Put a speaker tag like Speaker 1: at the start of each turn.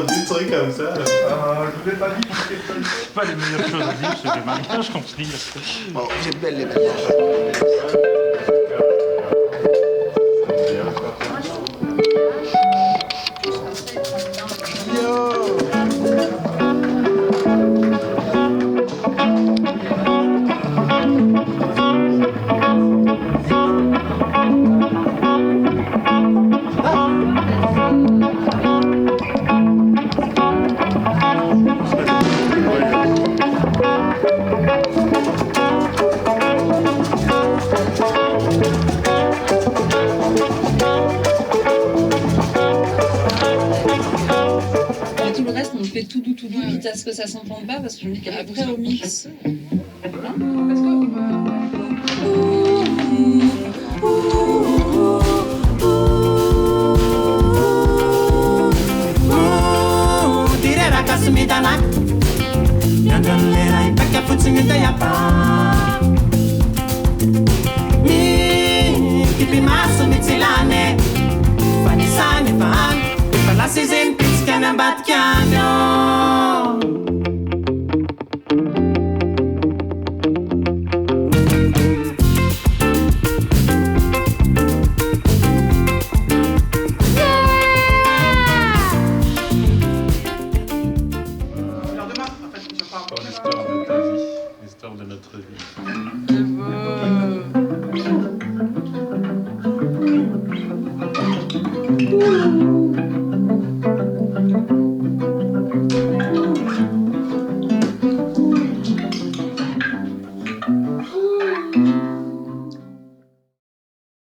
Speaker 1: Des trucs comme ça.
Speaker 2: Je vous ai pas dit que
Speaker 3: C'est pas les meilleures choses à dire sur les mariages qu'on se dit.
Speaker 4: Bon, j'ai belle les mariages.
Speaker 5: Tout doux, quitte à ce que ça s'entende pas, parce que je me dis qu'après au mix.
Speaker 6: Fanisane fan, falasizin pitskana batkan.